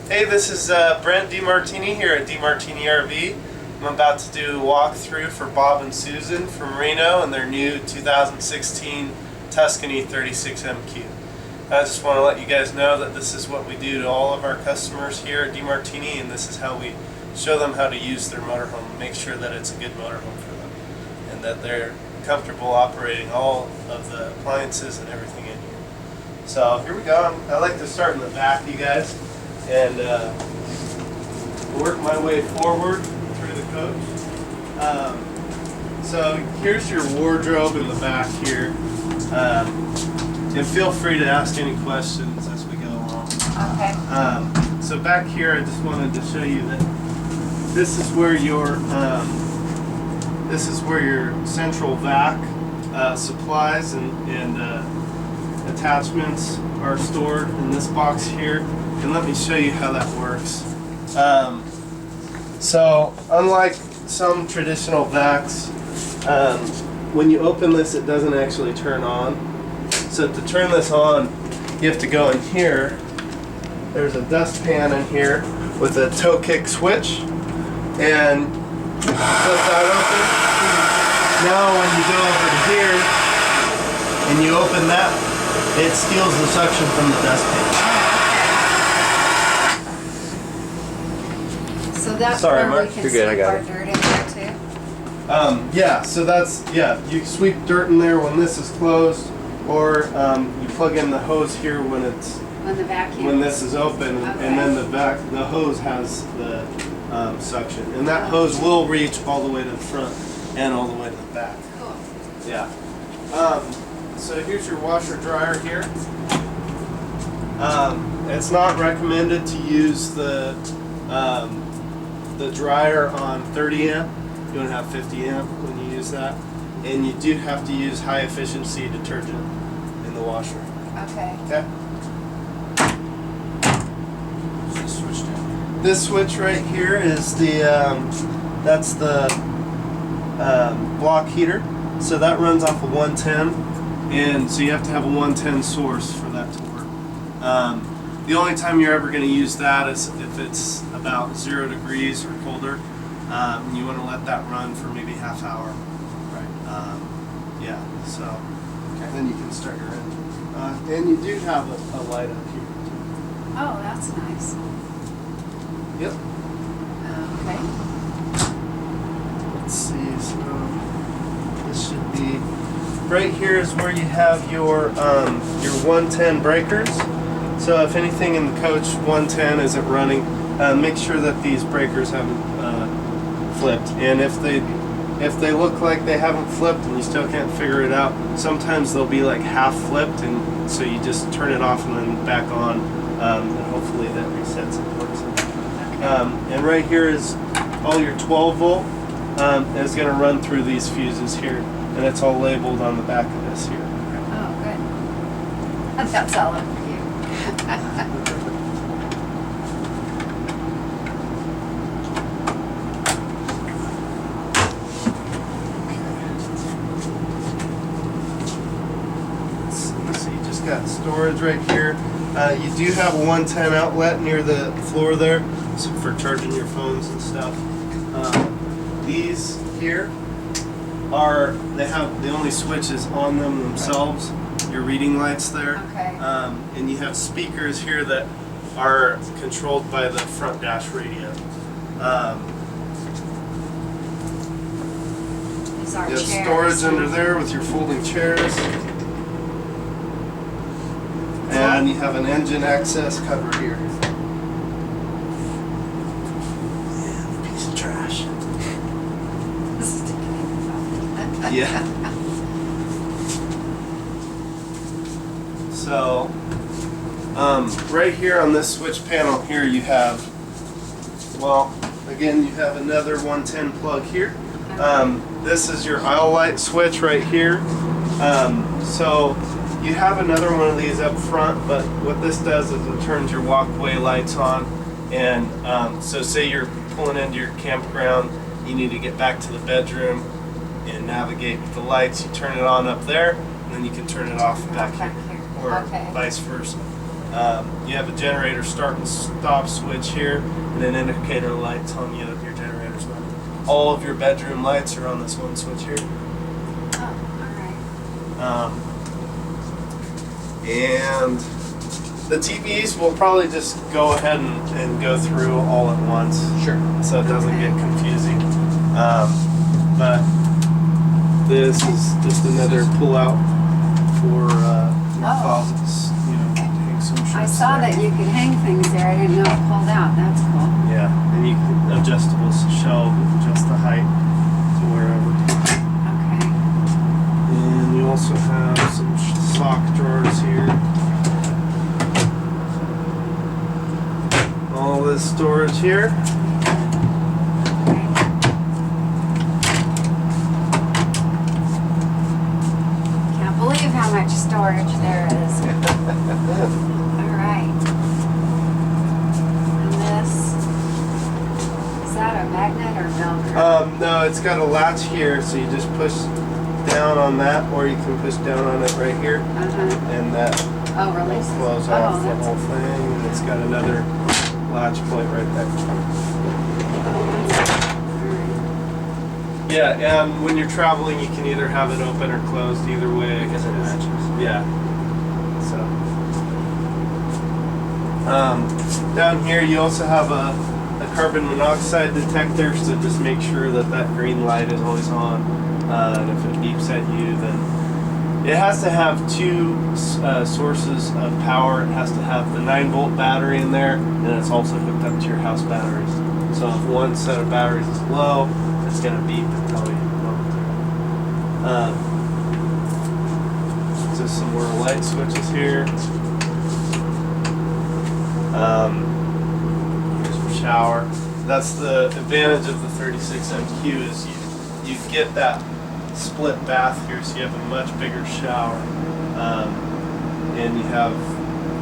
Hey, this is Brent DeMartini here at DeMartini RV. I'm about to do a walkthrough for Bob and Susan from Reno and their new 2016 Tuscany 36MQ. I just want to let you guys know that this is what we do to all of our customers here at DeMartini, and this is how we show them how to use their motorhome and make sure that it's a good motorhome for them and that they're comfortable operating all of the appliances and everything in here. So here we go. I like to start in the back, you guys, and work my way forward through the coach. So here's your wardrobe in the back here. And feel free to ask any questions as we go along. Okay. So back here, I just wanted to show you that this is where your central vac supplies and attachments are stored in this box here. And let me show you how that works. So unlike some traditional vacs, when you open this, it doesn't actually turn on. So to turn this on, you have to go in here. There's a dustpan in here with a toe kick switch, and flip that open. Now when you go over to here and you open that, it steals the suction from the dustpan. So that's Sorry, where Mark. we can You're good, I sweep got our it. dirt in there too? Yeah, so that's, you sweep dirt in there when this is closed, or you plug in the hose here when it's When this is open, Okay. and then the hose has the suction, and that hose will reach all the way to the front and all the way to the back. Cool. Yeah. So here's your washer dryer here. It's not recommended to use the dryer on 30 amp. You want to have 50 amp when you use that, and you do have to use high efficiency detergent in the washer. Okay. Okay. This switch right here is that's the block heater. So that runs off of 110, and so you have to have a 110 source for that to work. The only time you're ever going to use that is if it's about 0 degrees or colder. You want to let that run for maybe half hour. Right. Yeah. So then you can start your engine. And you do have a light up here. Oh, that's nice. Yep. Okay. Let's see. So this should be right here is where you have your 110 breakers. So if anything in the coach 110 isn't running, make sure that these breakers haven't flipped. And if they look like they haven't flipped and you still can't figure it out, sometimes they'll be like half flipped, and so you just turn it off and then back on, and hopefully that resets and works. And right here is all your 12 volt is going to run through these fuses here, and it's all labeled on the back of this here. Oh, good. That's all up for you. So you just got storage right here. You do have a 110 outlet near the floor there, so for charging your phones and stuff. These here they have the only switches on them themselves. Your reading lights there. Okay. And you have speakers here that are controlled by the front dash radio. These are You have chairs. storage under there with your folding chairs. And you have an engine access cover here. And a piece of trash. Yeah. So, right here on this switch panel here you have, well, again you have another 110 plug here. This is your aisle light switch right here. So you have another one of these up front, but what this does is it turns your walkway lights on. And so say you're pulling into your campground, you need to get back to the bedroom and navigate with the lights. You turn it on up there, and then you can turn it off back here, or Okay. vice versa. You have a generator start and stop switch here, and an indicator light telling you that your generator's running. All of your bedroom lights are on this one switch here. Oh, all right. And the TVs will probably just go ahead and go through all at once. Sure. So it doesn't Okay. get confusing. But this is just another pull out for closets, you know, to hang some shirts I saw there. that you could hang things there. I didn't know it pulled out. That's cool. Yeah, and you can adjustable shelf, adjust the height to wherever. Okay. And you also have some sock drawers here. All this storage here. Can't believe how much storage there is. All right. And this, is that a magnet or Velcro? No, it's got a latch here, so you just push down on that, or you can push down on it right here, Uh-huh. and that Oh, will releases. close Oh, off the that's, whole thing. And it's got another latch point right there. all right. Yeah, and when you're traveling, you can either have it open or closed, either way. Because it matches. Yeah. So. Down here, you also have a carbon monoxide detector, so just make sure that that green light is always on. And if it beeps at you, then it has to have two sources of power. It has to have the 9-volt battery in there, and it's also hooked up to your house batteries. So if one set of batteries is low, it's going to beep and tell you. Just some more light switches here. Here's your shower. That's the advantage of the 36 MQ is you get that split bath here, so you have a much bigger shower, and you have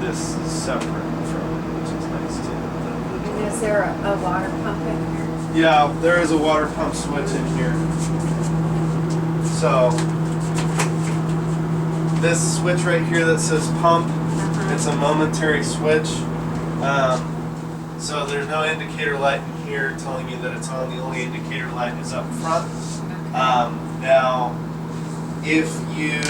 this separate from, which is nice too. And is there a water pump in here? Yeah, there is a water pump switch in here. So this switch right here that says pump, it's a momentary switch. So there's no indicator light in here telling you that it's on. The only indicator light is up front. Now, if you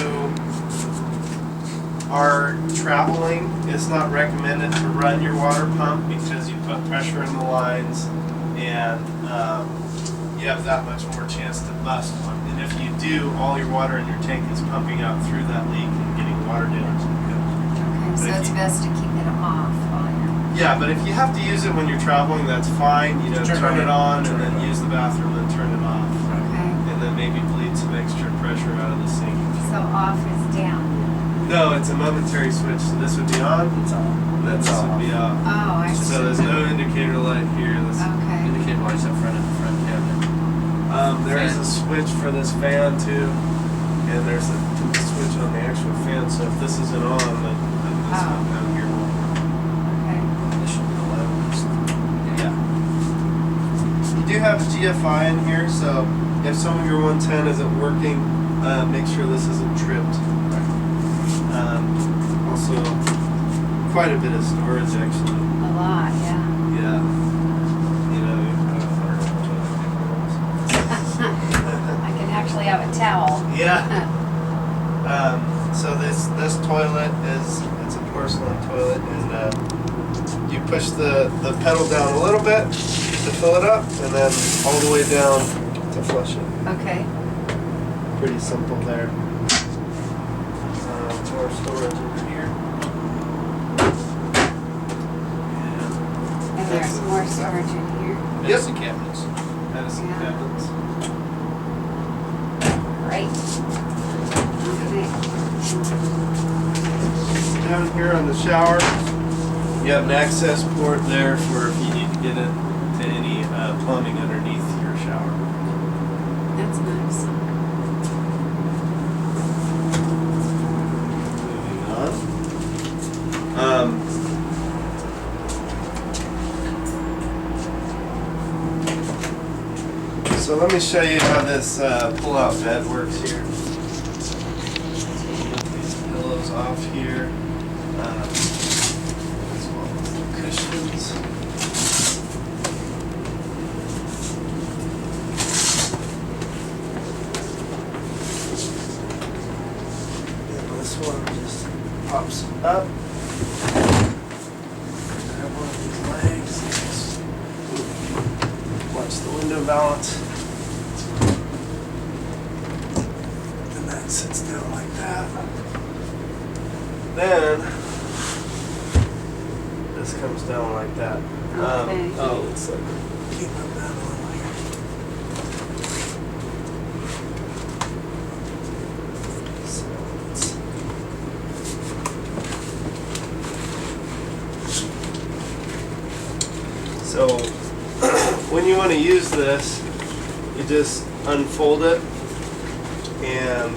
are traveling, it's not recommended to run your water pump because you put pressure in the lines, and you have that much more chance to bust one. And if you do, all your water in your tank is pumping out through that leak and getting water damage to the coach. Okay, so it's best to keep it off while you're... Yeah, but if you have to use it when you're traveling, that's fine. You know, turn it on and then use the bathroom and turn it off. Okay. And then maybe bleed some extra pressure out of the sink. So off is down. No, it's a momentary switch. So this would be on. It's on. Then this would be off. Oh, I see. So there's no indicator light here. This, Okay. Indicator lights up front of the front cabinet. there is a switch for this fan too, and there's a switch on the actual fan. So if this isn't on, then this one down here will. Okay. This should be 11. Yeah. You do have GFI in here, so if some of your 110 isn't working, make sure this isn't tripped. Also, quite a bit of storage actually. A lot, yeah. Yeah. You know, you have 120 I can actually have a towel. Yeah. So this toilet it's a porcelain toilet, and you push the pedal down a little bit to fill it up, and then all the way down to flush it. Okay. Pretty simple there. More storage over here. And there's more storage in here. Medicine cabinets. Medicine Yeah. cabinets. Great. Okay. Down here on the shower, you have an access port there for if you need to get into any plumbing underneath your shower. That's nice. Moving on. So let me show you how this pull-out bed works here. So you get these pillows off here. up. Grab one of these legs. Watch the window balance. And that sits down like that. Then this comes down like that. Okay. Oh, it's like keep them down a little here. So when you want to use this, you just unfold it, and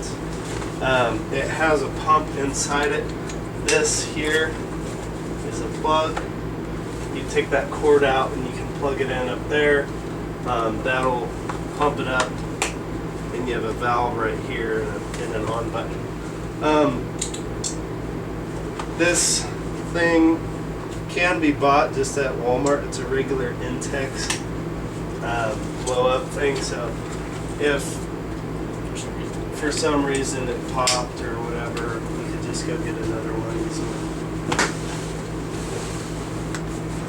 it has a pump inside it. This here is a plug. You take that cord out and you can plug it in up there. That'll pump it up, and you have a valve right here and an on button. This thing can be bought just at Walmart. It's a regular Intex blow up thing. So if for some reason it popped or whatever, you could just go get another one.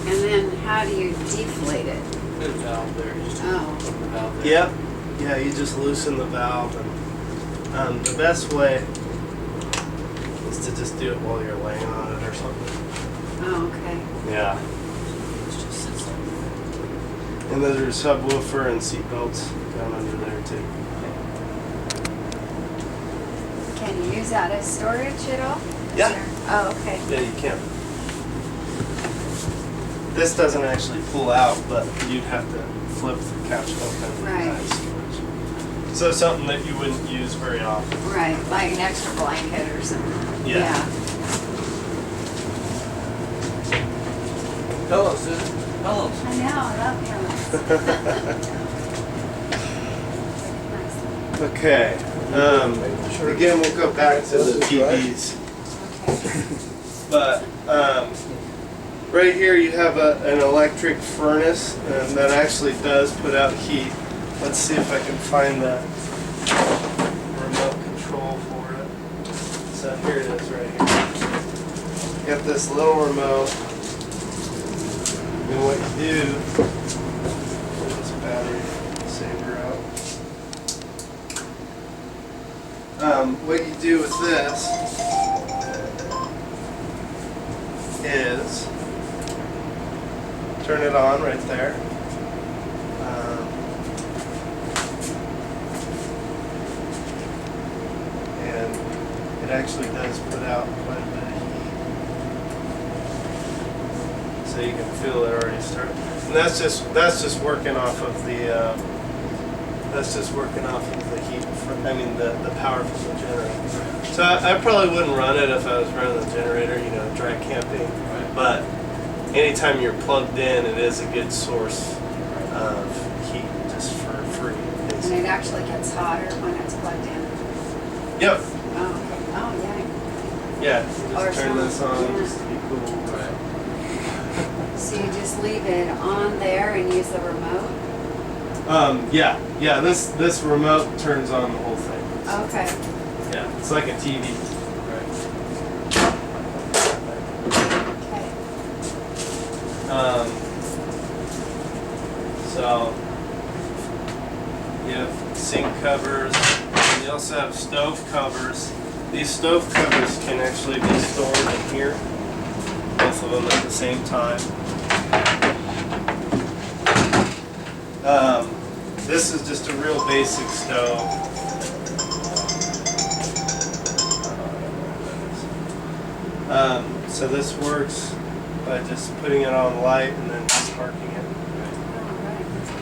And then how do you deflate it? Put a valve there. You just Oh. put the valve there. Yep. Yeah, you just loosen the valve, and the best way is to just do it while you're laying on it or something. Oh, okay. Yeah. It just sits like that. And there's a subwoofer and seat belts down under there too. Can you use that as storage at all? Yeah. Oh, okay. Yeah, you can. This doesn't actually pull out, but you'd have to flip the couch open. Right. So something that you wouldn't use very often. Right, like an extra blanket or something. Yeah. Hello, Susan. Hello. I know, I love pillows. Okay. Again, we'll go back to the TVs. Okay. But right here you have an electric furnace, and that actually does put out heat. Let's see if I can find the remote control for it. So here it is right here. Got this little remote, and what you do, pull this battery saver out. What you do with this is turn it on right there. And it actually does put out quite a bit of heat. So you can feel it already start. And that's just working off of the heat from, the power from the generator. So I probably wouldn't run it if I was running the generator, dry camping. Right. But anytime you're plugged in, it is a good source of heat just for free. And it actually gets hotter when it's plugged in. Yep. Oh, okay. Oh, Yeah. You Or just turn this on something, just to be cool. Right. yeah. So you just leave it on there and use the remote? Yeah. This remote turns on the whole thing. Okay. Yeah. It's like a TV. Right. Okay. So you have sink covers. And you also have stove covers. These stove covers can actually be stored in here, both of them at the same time. This is just a real basic stove. So this works by just putting it on light and then sparking it.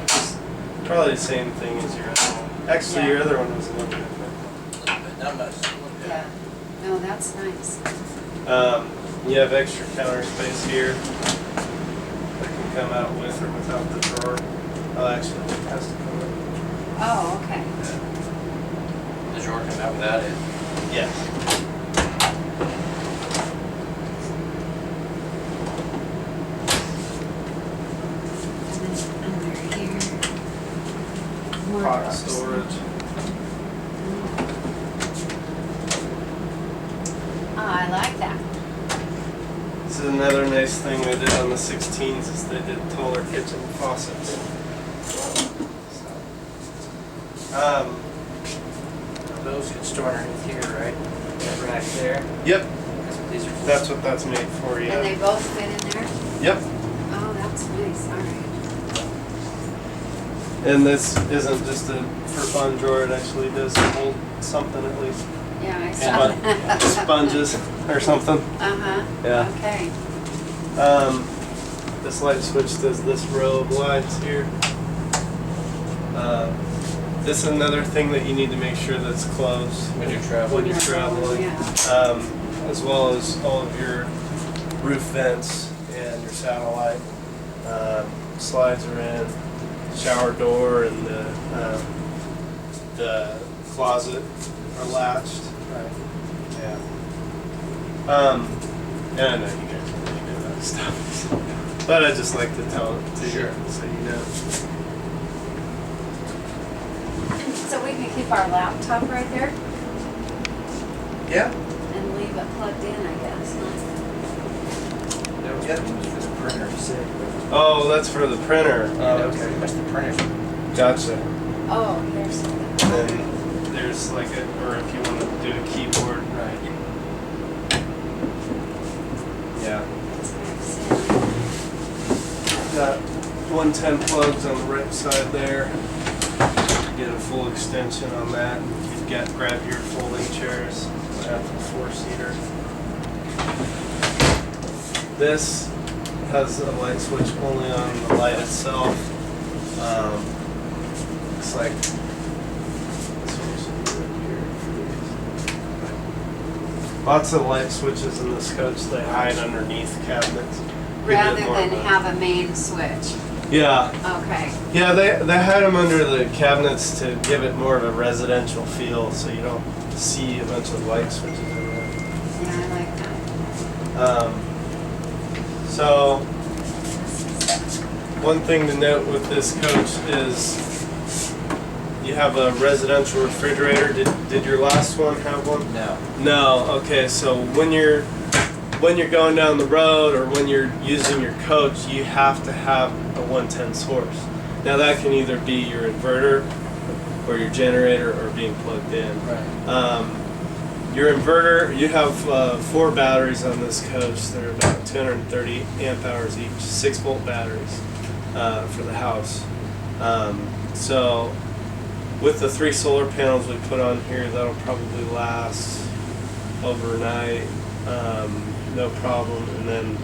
It's probably the same thing as your other one. Actually, your other one was a little different. Not much. Yeah. No, that's nice. You have extra counter space here that can come out with or without the drawer. Oh, actually, it has to come out. Oh, okay. The drawer come out without it. Yes. And then under here. More Pot books. storage. Oh, I like that. nice thing they did on the 16s is they did taller kitchen faucets. So, Those could store underneath here, right? That rack there. yep, That's what these are for. that's what that's made for, And they yeah. both fit in there? Yep, Oh, that's nice, alright. and this isn't just a for fun drawer, it actually does hold something at least. Yeah, I saw that. Sponges or something. Uh-huh. Yeah. Okay. This light switch does this row of lights here. This is another thing that you need to make sure that's closed When you're traveling. when you're traveling, Yeah. as well as all of your roof vents and your satellite. Slides are in, shower door and the closet are latched. Right. Yeah. And I know you guys already know that stuff, but I just like to tell it to Sure. you so you know. So we can keep our laptop right there Yeah. and leave it plugged in, I guess, huh? That was Yeah. for the printer, you said. Oh, that's for the printer. Yeah, Oh, that was pretty much the printer. Gotcha. Oh, there's something. And there's like a, or if you want to do a keyboard. Right. Yeah. That's nice. Got 110 plugs on the right side there. Get a full extension on that. You've got grab your folding chairs. That's a 4-seater. This has a light switch only on the light itself. Looks like this one should be right here. Lots of light switches in this coach. They hide underneath cabinets. Rather Give it more than of a- have a main switch. Yeah. Okay. Yeah, they hide them under the cabinets to give it more of a residential feel, so you don't see a bunch of light switches everywhere. Yeah, I like that. So, one thing to note with this coach is you have a residential refrigerator. Did your last one have one? No. No. Okay, so when you're going down the road or when you're using your coach, you have to have a 110 source. Now that can either be your inverter or your generator or being plugged in. Right. Your inverter, you have 4 batteries on this coach. They're about 230 amp hours each, 6-volt batteries for the house. So with the 3 solar panels we put on here, that'll probably last overnight. No problem, and then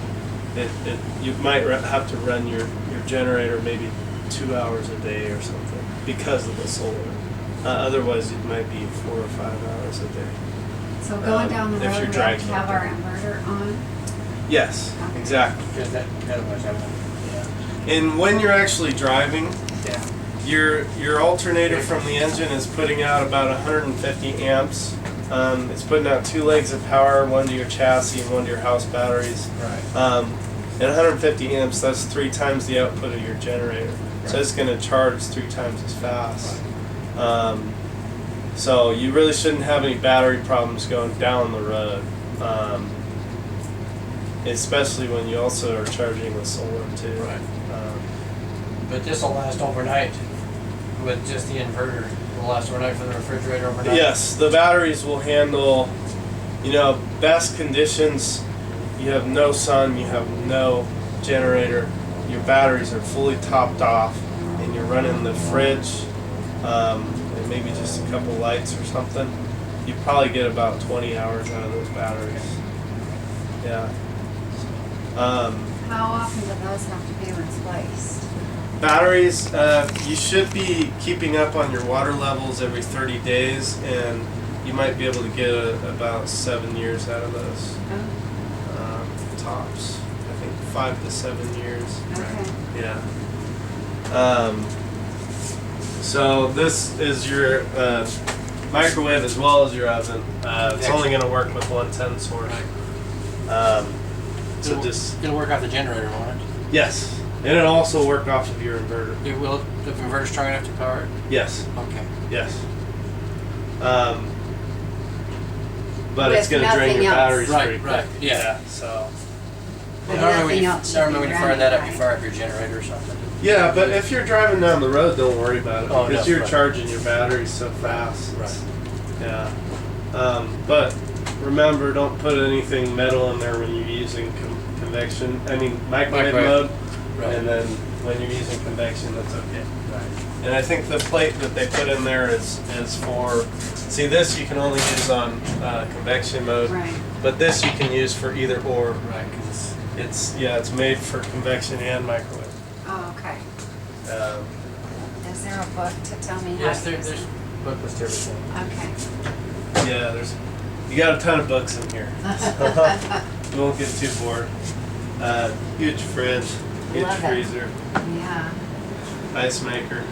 you might have to run your generator maybe 2 hours a day or something because of the solar. Otherwise, it might be 4 or 5 hours a day. So going down the if road, you're we dry have to have our camping. inverter on? Yes, Okay. exactly. Because that otherwise I won't. And when you're actually driving, Yeah. your alternator from the engine is putting out about 150 amps. It's putting out 2 legs of power, one to your chassis and one to your house batteries. Right. And 150 amps, that's 3 times the output of your generator. So Right. it's going to charge 3 times as fast. So you really shouldn't have any battery problems going down the road. Especially when you also are charging with solar too. Right. But this will last overnight with just the inverter. It will last overnight for the refrigerator overnight. Yes, the batteries will handle, best conditions. You have no sun, you have no generator. Your batteries are fully topped off, and you're running the fridge, and maybe just a couple lights or something. You probably get about 20 hours out of those batteries. Yeah. How often do those have to be replaced? Batteries, you should be keeping up on your water levels every 30 days, and you might be able to get about 7 years out of those Oh, tops. I think 5 to 7 years. okay. Yeah. So this is your microwave as well as your oven. It's only going to work with 110 source. So just It'll work off the generator, won't it? yes, and it'll also work off of your inverter. It will. The inverter's strong enough to power it. Yes. Okay. Yes. But it's With going to drain nothing your else. batteries Right, pretty quick. right, yeah. So, But Normally nothing when you, else should normally be when you fire running, that up, you right? fire up your generator or something. Yeah, but if you're driving down the road, don't worry about it Oh, because no, you're right. charging your battery so fast. Right. Yeah. But remember, don't put anything metal in there when you're using convection. I mean microwave mode. Right. And then when you're using convection, that's okay. Right. And I think the plate that they put in there is for. See, this you can only use on convection mode. Right. But this you can use for either or. Right. 'Cause It's made for convection and microwave. Oh, okay. Is there a book to tell me how yes, to use there's it? booklets to everything. Okay. Yeah, you got a ton of books in here. You won't get too bored. Huge fridge, huge Love it. freezer, Yeah. ice maker.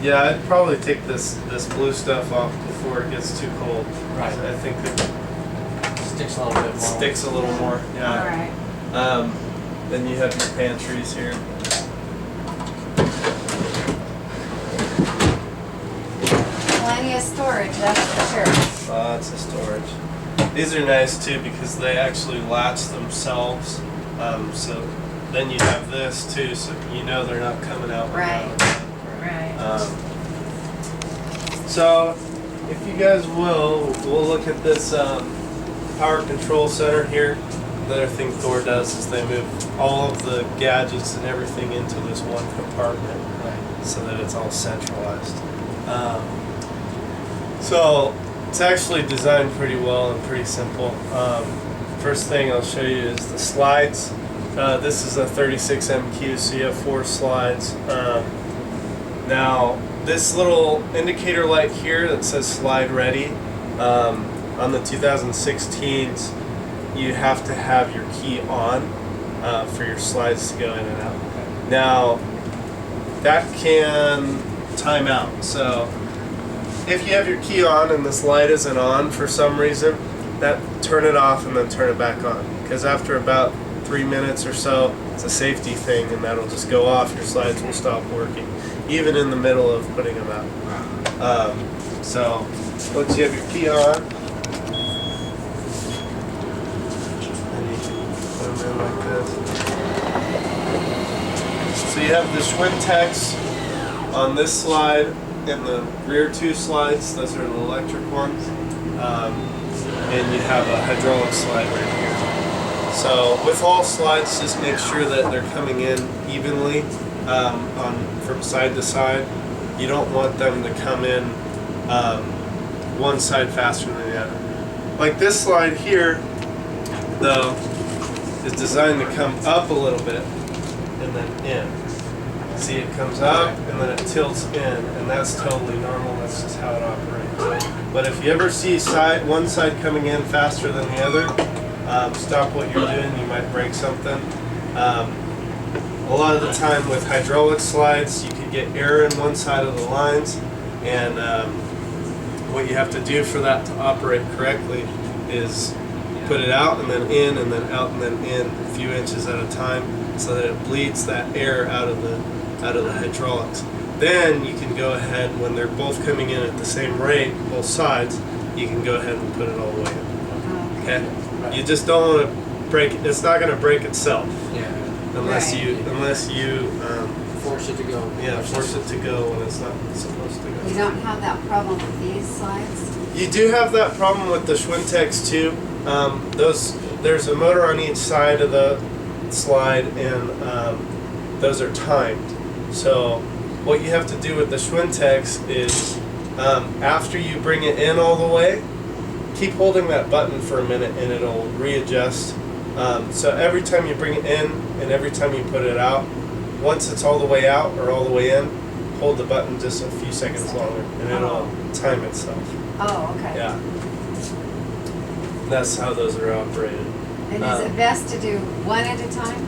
Yeah, I'd probably take this blue stuff off before it gets too cold. Right. I think it Sticks a little bit more. sticks a little more. Yeah. All right. Then you have your pantries here. Plenty of storage, that's for sure. Lots of storage. These are nice too because they actually latch themselves. So then you have this too, so you know they're not coming out. Right. Right. So if you guys we'll look at this power control center here. The other thing Thor does is they move all of the gadgets and everything into this one compartment, Right. so that it's all centralized. So it's actually designed pretty well and pretty simple. First thing I'll show you is the slides. This is a 36 MQ, so you have 4 slides. Now this little indicator light here that says slide ready, on the 2016s you have to have your key on for your slides to go in and out. Now that can time out, so if you have your key on and this light isn't on for some reason, turn it off and then turn it back on, because after about 3 minutes or so it's a safety thing and that'll just go off. Your slides will stop working even in the middle of putting them out. So once you have your key on, then you can put them in like this. So you have the Schwinn text on this slide and the rear 2 slides. Those are the electric ones. And you have a hydraulic slide right here. So with all slides, just make sure that they're coming in evenly from side to side. You don't want them to come in one side faster than the other. Like this slide here, though, is designed to come up a little bit and then in. See, it comes up and then it tilts in, and that's totally normal. That's just how it operates. But if you ever see one side coming in faster than the other, stop what you're doing. You might break something. A lot of the time with hydraulic slides, you could get air in one side of the lines, and what you have to do for that to operate correctly is put it out and then in and then out and then in a few inches at a time, so that it bleeds that air out of the hydraulics. Then you can go ahead, when they're both coming in at the same rate, both sides, you can go ahead and put it all the way in. Okay? You just don't want to break it. It's not going to break itself Yeah. unless Right. you Force it to go. force it to go when it's not supposed to You go. don't have that problem with these slides? You do have that problem with the Schwintex too. There's a motor on each side of the slide, and those are timed. So what you have to do with the Schwintex is, after you bring it in all the way, keep holding that button for a minute and it'll readjust. So every time you bring it in and every time you put it out, once it's all the way out or all the way in, hold the button just a few seconds longer and it'll time itself. Oh, okay. Yeah. That's how those are operated. And is it best to do one at a time?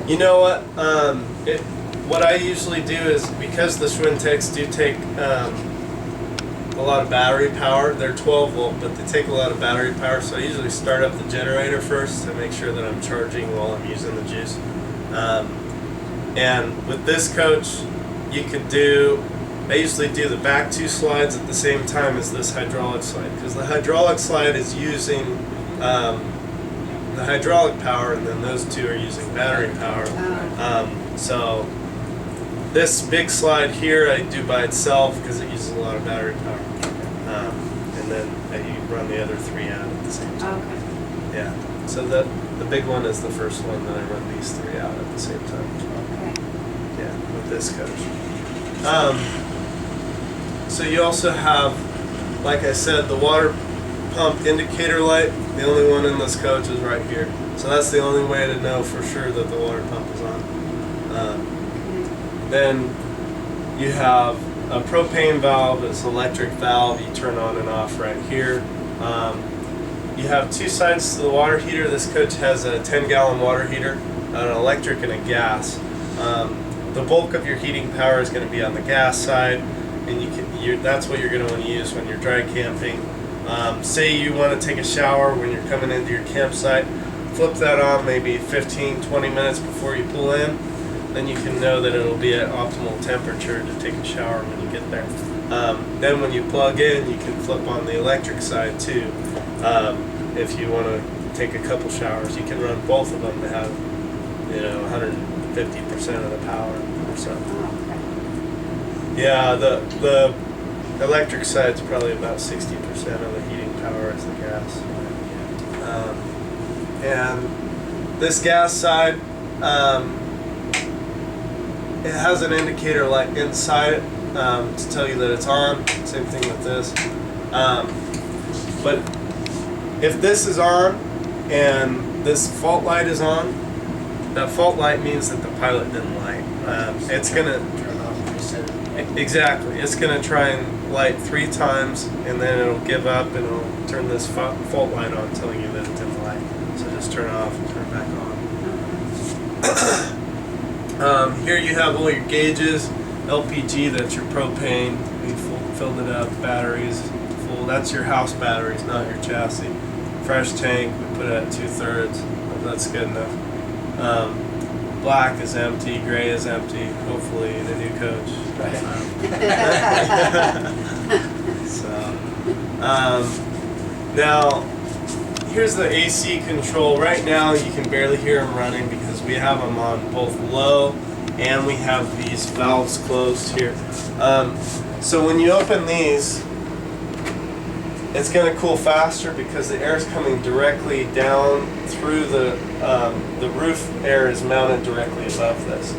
You know what? What I usually do is, because the Schwintex do take a lot of battery power, they're 12 volt, but they take a lot of battery power, so I usually start up the generator first to make sure that I'm charging while I'm using the juice. And with this coach, you could do I usually do the back 2 slides at the same time as this hydraulic slide, because the hydraulic slide is using the hydraulic power, and then those 2 are using battery power. So this big slide here I do by itself because it uses a lot of battery power, and then you run the other 3 out at the same time. Okay. Yeah. So the big one is the first one, then I run these 3 out at the same time. Okay. Yeah, with this coach. So you also have, like I said, the water pump indicator light. The only one in this coach is right here. So that's the only way to know for sure that the water pump is on. Then you have a propane valve. It's an electric valve. You turn on and off right here. You have 2 sides to the water heater. This coach has a 10-gallon water heater, an electric and a gas. The bulk of your heating power is going to be on the gas side, and that's what you're going to want to use when you're dry camping. Say you want to take a shower when you're coming into your campsite, flip that on maybe 15-20 minutes before you pull in. Then you can know that it'll be at optimal temperature to take a shower when you get there. Then when you plug in, you can flip on the electric side too. If you want to take a couple showers, you can run both of them to have 150% of the power or so. Yeah, the electric side's probably about 60% of the heating power as the gas. And this gas side, it has an indicator light inside it to tell you that it's on. Same thing with this. But if this is on and this fault light is on, that fault light means that the pilot didn't light. It's gonna Turn off and reset it. exactly. It's gonna try and light 3 times, and then it'll give up and it'll turn this fault light on, telling you that it didn't light. So just turn it off and turn it back on. Here you have all your gauges. LPG, that's your propane. We filled it up. Batteries full. That's your house batteries, not your chassis. Fresh tank. We put it at 2/3. That's good enough. Black is empty. Gray is empty. Hopefully in a new coach. Right. Now here's the AC control. Right now you can barely hear them running because we have them on both low, and we have these valves closed here. So when you open these, it's going to cool faster because the air is coming directly down through the roof. Air is mounted directly above this.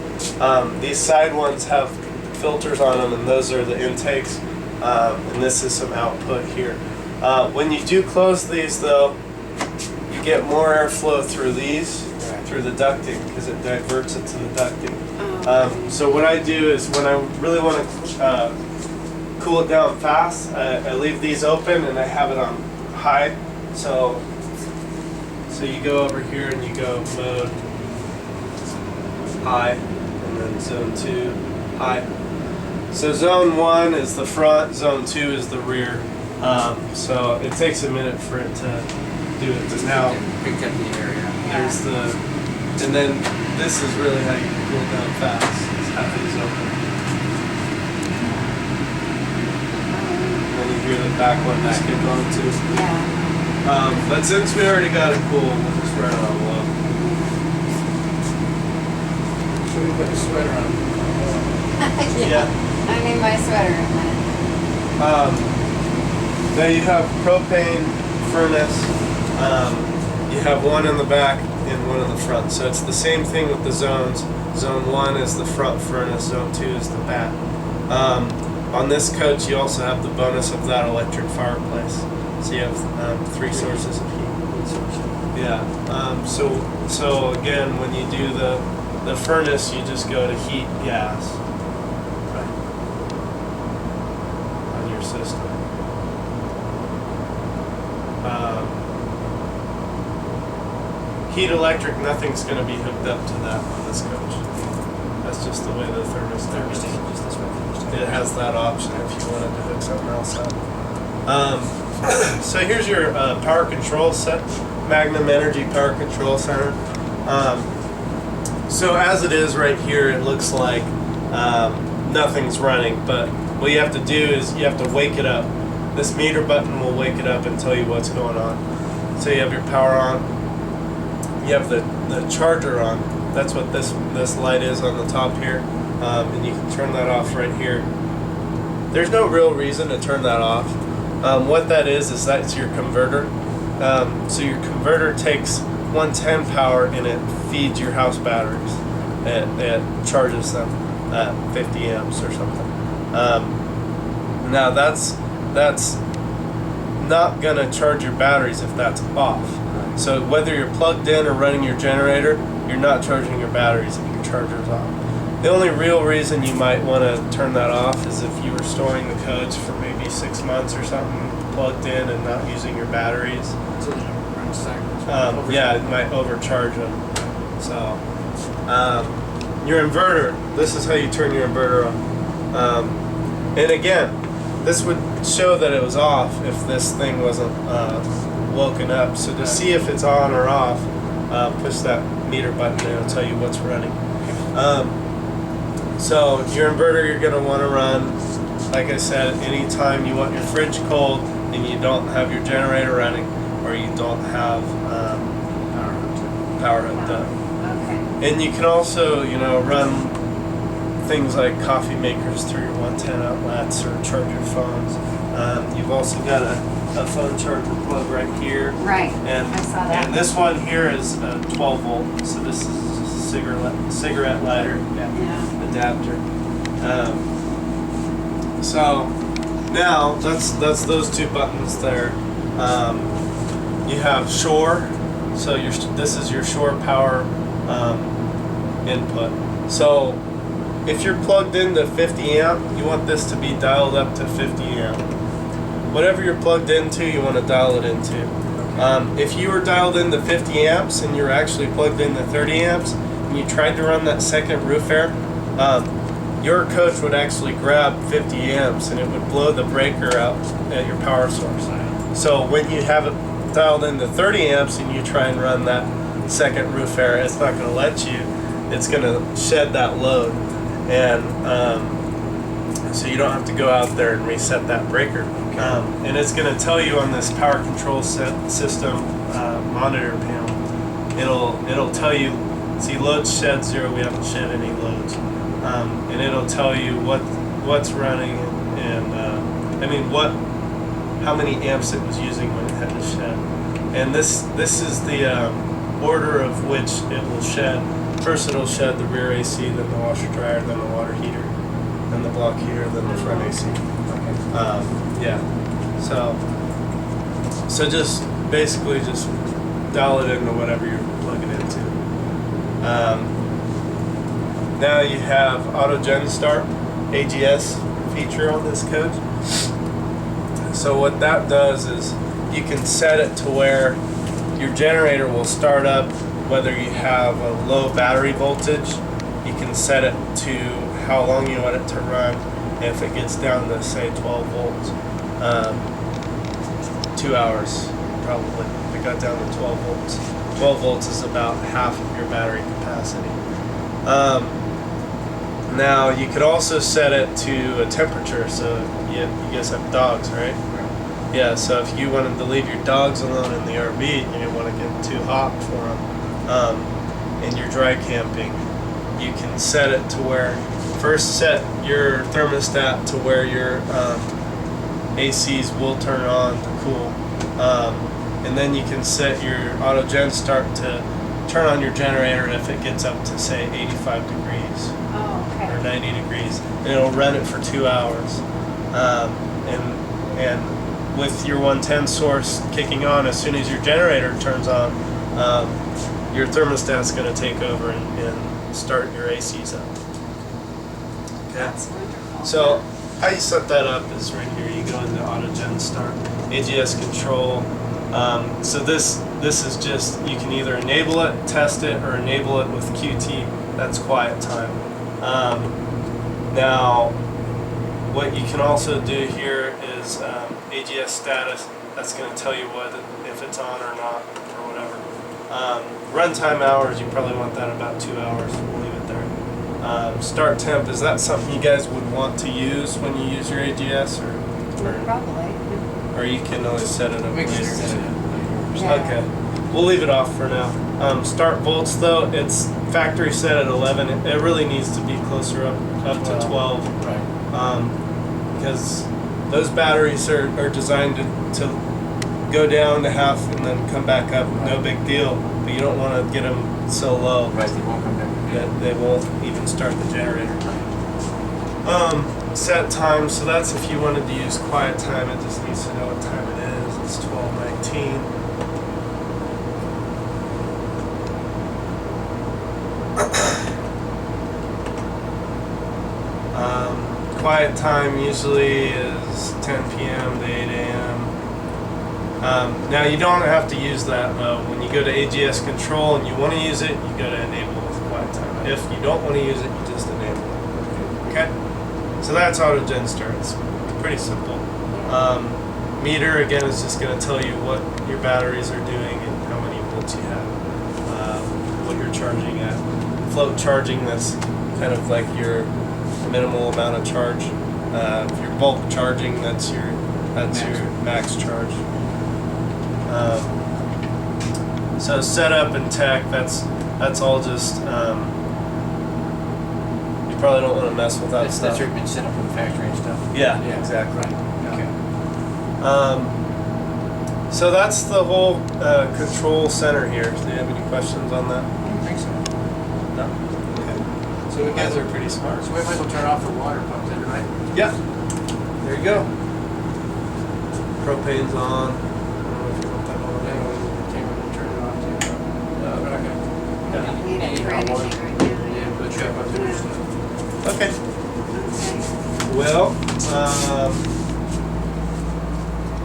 These side ones have filters on them, and those are the intakes, and this is some output here. When you do close these though, you get more airflow through these, through the ducting, because it diverts it to the ducting. So what I do is when I really want to cool it down fast, I leave these open and I have it on high. So you go over here and you go mode high, and then zone 2 high. So zone 1 is the front, zone 2 is the rear. So it takes a minute for it to do it. But now Picked up the area. there's and then this is really how you cool it down fast. Is have these open. And then you hear the back one just get going too. Yeah. But since we already got it cool, we'll just run it on low. Should we put a sweater on? Yeah. I need my sweater in that. Now you have propane furnace. You have one in the back and one in the front. So it's the same thing with the zones. Zone 1 is the front furnace. Zone 2 is the back. On this coach, you also have the bonus of that electric fireplace. So you have 3 sources of heat. Yeah. So again, when you do the furnace, you just go to heat gas. On your system. Heat electric, nothing's going to be hooked up to that on this coach. That's just the way the thermostat is. It has that option if you wanted to hook something else up. So here's your power control set, Magnum Energy Power Control Center. So as it is right here, it looks like nothing's running, but what you have to do is you have to wake it up. This meter button will wake it up and tell you what's going on. So you have your power on, you have the charger on. That's what this light is on the top here, and you can turn that off right here. There's no real reason to turn that off. What that is that's your converter. So your converter takes 110 power and it feeds your house batteries. It charges them at 50 amps or something. Now that's not gonna charge your batteries if that's off. So whether you're plugged in or running your generator, you're not charging your batteries if your charger's off. The only real reason you might want to turn that off is if you were storing the codes for maybe 6 months or something plugged in and not using your batteries. So they don't run cycles. Yeah, it might overcharge them. So your inverter, this is how you turn your inverter on. And again, this would show that it was off if this thing wasn't woken up. So to see if it's on or off, push that meter button and it'll tell you what's running. So your inverter you're going to want to run, like I said, anytime you want your fridge cold and you don't have your generator running or you don't have power hooked up. Okay. And you can also, run things like coffee makers through your 110 outlets or charge your phones. You've also got a phone charger plug right here. Right. And, I saw that. and this one here is a 12 volt, so this is just a cigarette lighter Yeah. adapter. So now that's those two buttons there. You have shore, so this is your shore power input. So if you're plugged into 50 amp, you want this to be dialed up to 50 amp. Whatever you're plugged into, you want to dial it into. If you were dialed into 50 amps and you're actually plugged into 30 amps and you tried to run that second roof air, your coach would actually grab 50 amps and it would blow the breaker out at your power source. So when you have it dialed into 30 amps and you try and run that second roof air, it's not going to let you. It's going to shed that load. And so you don't have to go out there and reset that breaker. And it's going to tell you on this power control system monitor panel, it'll tell you, see, loads shed 0, we haven't shed any loads. And it'll tell you what's running and how many amps it was using when it had to shed. And this is the order of which it will shed. First it'll shed the rear AC, then the washer dryer, then the water heater, then the block heater, then the front AC. Yeah. So just basically just dial it into whatever you're plugging into. Now you have Auto Gen Start AGS feature on this coach. So what that does is you can set it to where your generator will start up whether you have a low battery voltage. You can set it to how long you want it to run. And if it gets down to say 12 volts, 2 hours probably. If it got down to 12 volts. 12 volts is about half of your battery capacity. Now you could also set it to a temperature. So you guys have dogs, right? Yeah, so if you wanted to leave your dogs alone in the RV and you didn't want to get too hot for them, and you're dry camping, you can set it to where, first set your thermostat to where your ACs will turn on to cool, and then you can set your Auto Gen Start to turn on your generator if it gets up to say 85 degrees or 90 degrees, and it'll run it for 2 hours, and with your 110 source kicking on, as soon as your generator turns on, your thermostat's going to take over and start your ACs up. Okay. That's wonderful. So how you set that up is right here. You go into Auto Gen Start, AGS control. So this is just, you can either enable it, test it, or enable it with QT. That's quiet time. Now, what you can also do here is AGS status. That's going to tell you if it's on or not, or whatever. Runtime hours, you probably want that about 2 hours. We'll leave it there. Start temp, is that something you guys would want to use when you use your AGS, Probably. or you can always set it up We can later? set it up. Yeah. Okay, we'll leave it off for now. Start volts though, it's factory set at 11. It really needs to be closer up to 12. Right. Because those batteries are designed to go down to half and then come back up, no big deal. But you don't want to get them so low Right, they won't come back. that they won't even start the generator. Set time, so that's if you wanted to use quiet time, it just needs to know what time it is. It's 12:19. Quiet time usually is 10 p.m. to 8 a.m. Now you don't have to use that though. When you go to AGS control and you want to use it, you go to enable with quiet time. If you don't want to use it, you just enable it. Okay? So that's auto gen start. It's pretty simple. Meter again is just going to tell you what your batteries are doing and how many volts you have, what you're charging at. Float charging, that's kind of like your minimal amount of charge. If you're bulk charging, that's your max charge. So setup and tech, that's all just you probably don't want to mess with that That's stuff. your been set up in the factory and stuff. Yeah, Yeah. exactly. Right. Okay. So that's the whole control center here. Do you have any questions on that? I don't think so. No. Okay. So you guys are pretty smart. So we might as well turn off the water pump then, right? Yeah. There you go. Propane's on. I don't know if you want that on. Then we'll turn it off too. No, we're not gonna. Don't need it for anything right now. Yeah, put a trap up there and stuff. Okay. Okay. Well,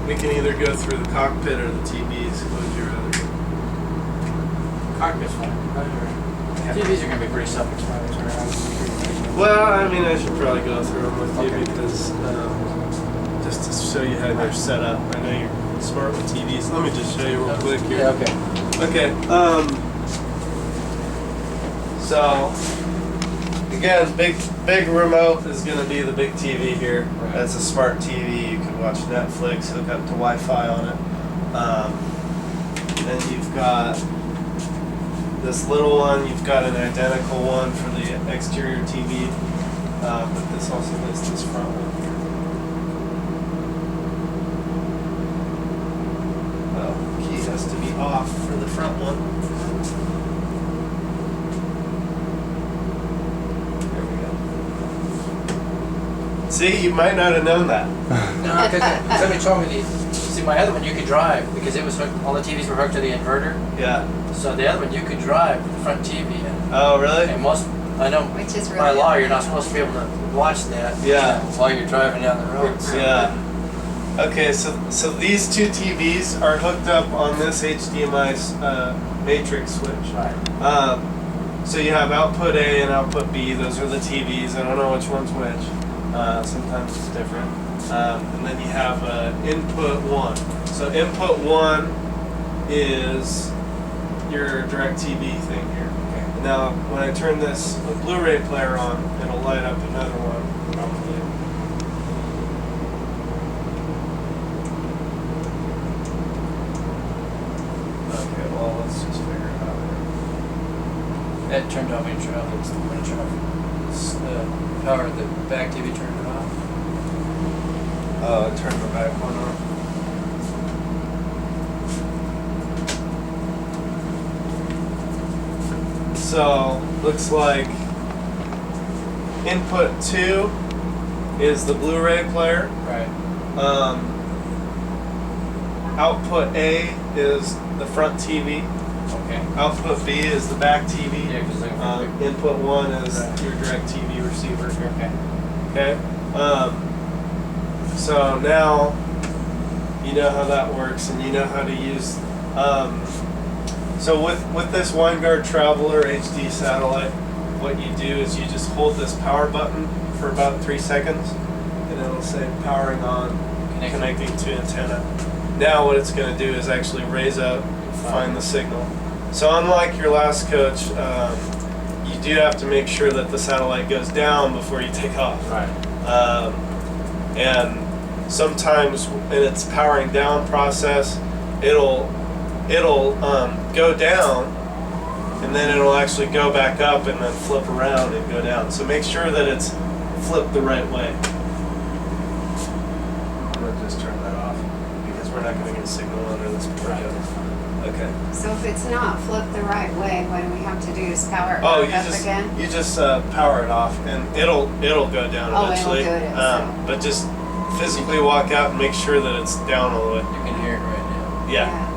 we can either go through the cockpit or the TVs. What would you rather? Cockpit's fine. TVs are gonna be pretty self-explanatory. Well, I mean, I should probably go through them with you because just to show you how they're set up. I know you're smart with TVs. Let me just show you real quick here. Yeah, okay. Okay. So again, big remote is going to be the big TV here. Right. That's a smart TV. You can watch Netflix, hook up to Wi-Fi on it. Then you've got this little one. You've got an identical one for the exterior TV, but this also is this front one here. Oh, key has to be off for the front one. There we go. See, you might not have known that. No, because somebody told me see, my other one you could drive because it was hooked, all the TVs were hooked to the inverter. Yeah. So the other one you could drive the front TV. Oh, really? And most, I know Which is by really law you're not supposed to be able to watch that. Yeah. While you're driving down the road. So. Yeah. Okay, so these two TVs are hooked up on this HDMI matrix switch. Right. So you have output A and output B. Those are the TVs. I don't know which one's which. Sometimes it's different. And then you have input 1. So input 1 is your DirecTV thing here. Okay. Now, when I turn this Blu-ray player on, it'll light up another one, probably. Okay, well, let's just figure it out here. That turned off when you turned off the power of the back TV turned it off. Oh, I turned the back one on. So, looks like input 2 is the Blu-ray player. Right. Output A is the front TV. Okay. Output B is the back TV. Yeah, because Input 1 is Right. your DirecTV receiver here. okay. Okay. So now you know how that works, and you know how to use. So with this Winegard Traveler HD satellite, what you do is you just hold this power button for about 3 seconds, and it'll say powering on, connecting to antenna. Now what it's going to do is actually raise up, find the signal. So unlike your last coach, you do have to make sure that the satellite goes down before you take off. Right. And sometimes in its powering down process, it'll go down, and then it'll actually go back up and then flip around and go down. So make sure that it's flipped the right way. I'm gonna just turn that off because we're not gonna get a signal under this part. Okay. So if it's not flipped the right way, what do we have to do? Just power it Oh, back up again? you just power it off, and it'll go down Oh, eventually. it'll do it itself. But just physically walk out and make sure that it's down all the way. You can hear it right now. Yeah.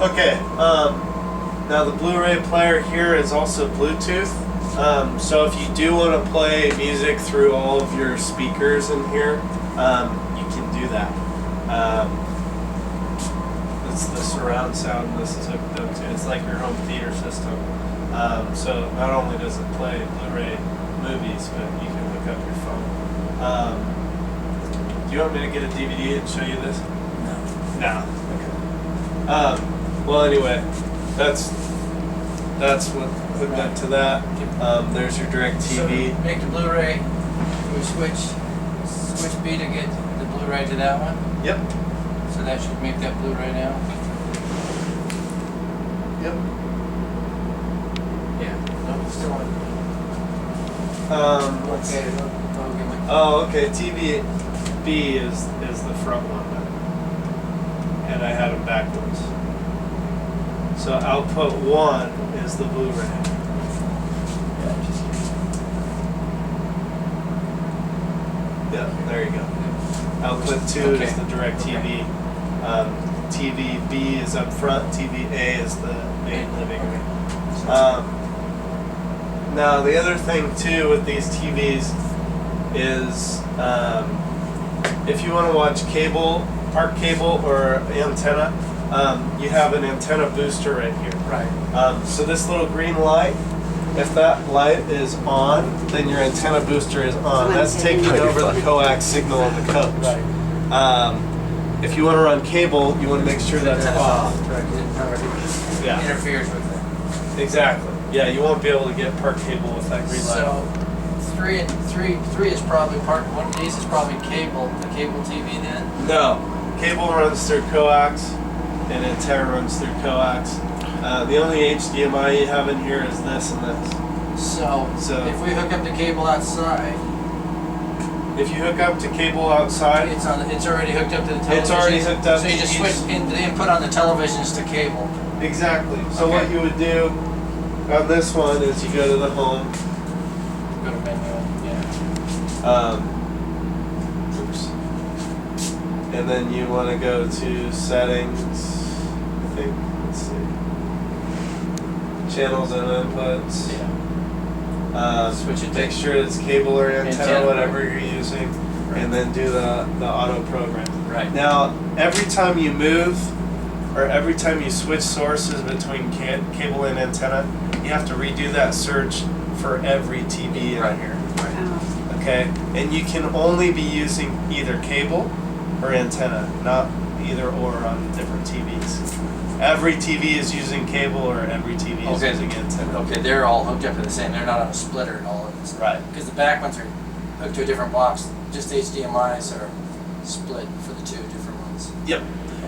Okay. Now the Blu-ray player here is also Bluetooth. So if you do want to play music through all of your speakers in here, you can do that. It's the surround sound this is hooked up to. It's like your home theater system. So not only does it play Blu-ray movies, but you can hook up your phone. Do you want me to get a DVD and show you this? No. Okay. Well, anyway, that's what hooked up to that. There's your direct TV. So make the Blu-ray. We switch B to get the Blu-ray to that one. Yep. So that should make that Blu-ray now. Yep. Yeah. No, it's still on. Let's see. Okay. Oh, okay. TV B is the front one, and I had them backwards. So output 1 is the Blu-ray. Yeah, there you go. Output 2 is the direct TV. TV B is up front. TV A is the main living room. Now the other thing too with these TVs is if you want to watch cable, park cable or antenna, you have an antenna booster right here. Right. So this little green light, if that light is on, then your antenna booster is on. That's taking over the coax signal on the coach. Right. If you want to run cable, you want to make sure that's off. Right. It Yeah. interferes with it. Exactly. Yeah, you won't be able to get park cable with that green light. So three is probably one of these is probably cable, the cable TV then. No, cable runs through coax, and antenna runs through coax. The only HDMI you have in here is this and this. So if we hook up the cable outside, If you hook up to cable outside, it's already hooked up to the television. It's already hooked up So you to just each- switch the input on the televisions to cable. exactly. So Okay. what you would do on this one is you go to the home. Go to menu. Yeah. Oops. And then you want to go to settings. I think. Let's see. Channels and inputs. Yeah. Switch it to Make sure it's cable or antenna, antenna, whatever right. you're using, Right. and then do the auto program. Right. Now, every time you move, or every time you switch sources between cable and antenna, you have to redo that search for every TV in Right. here. Oh. Okay? And you can only be using either cable or antenna, not either or on different TVs. Every TV is using cable or every TV is using antenna. Okay, they're all hooked up to the same. They're not on a splitter and all of this. Right. Because the back ones are hooked to a different box. Just HDMI's are split for the two different ones. Yep.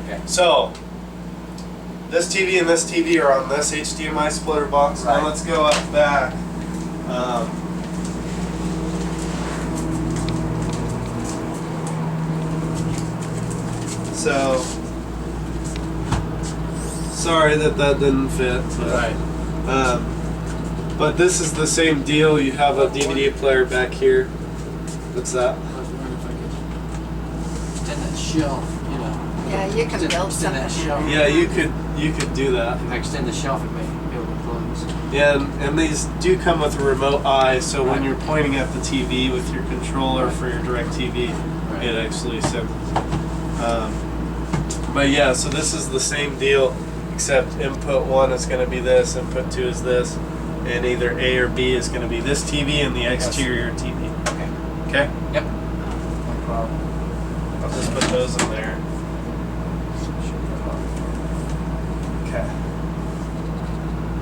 Okay. So, this TV and this TV are on this HDMI splitter box. Right. Now let's go up back. So, sorry that didn't fit. But this is the same deal. You have a DVD player back here. What's that? I was wondering if I could extend that shelf, you know. Yeah, you can build Extend that something. shelf. Yeah, you could do that. If I extend the shelf, it may be able to close. Yeah, and these do come with a remote eye, so when Right. you're pointing at the TV with your controller for your direct TV, Right. it actually senses. But yeah, so this is the same deal, except input 1 is going to be this, input 2 is this, and either A or B is going to be this TV and the exterior TV. Okay. Okay? Yep. No problem. I'll just put those in there. Okay.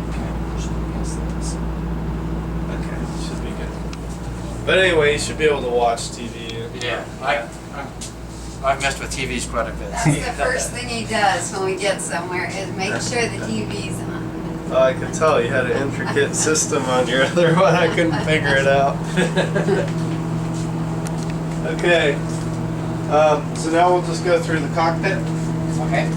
Okay. But anyway, you should be able to watch TV. Yeah, I've messed with TVs quite a bit. That's the first thing he does when we get somewhere is make sure the TV's on. Oh, I could tell you had an intricate system on your other one. I couldn't figure it out. Okay. So now we'll just go through the cockpit. Okay.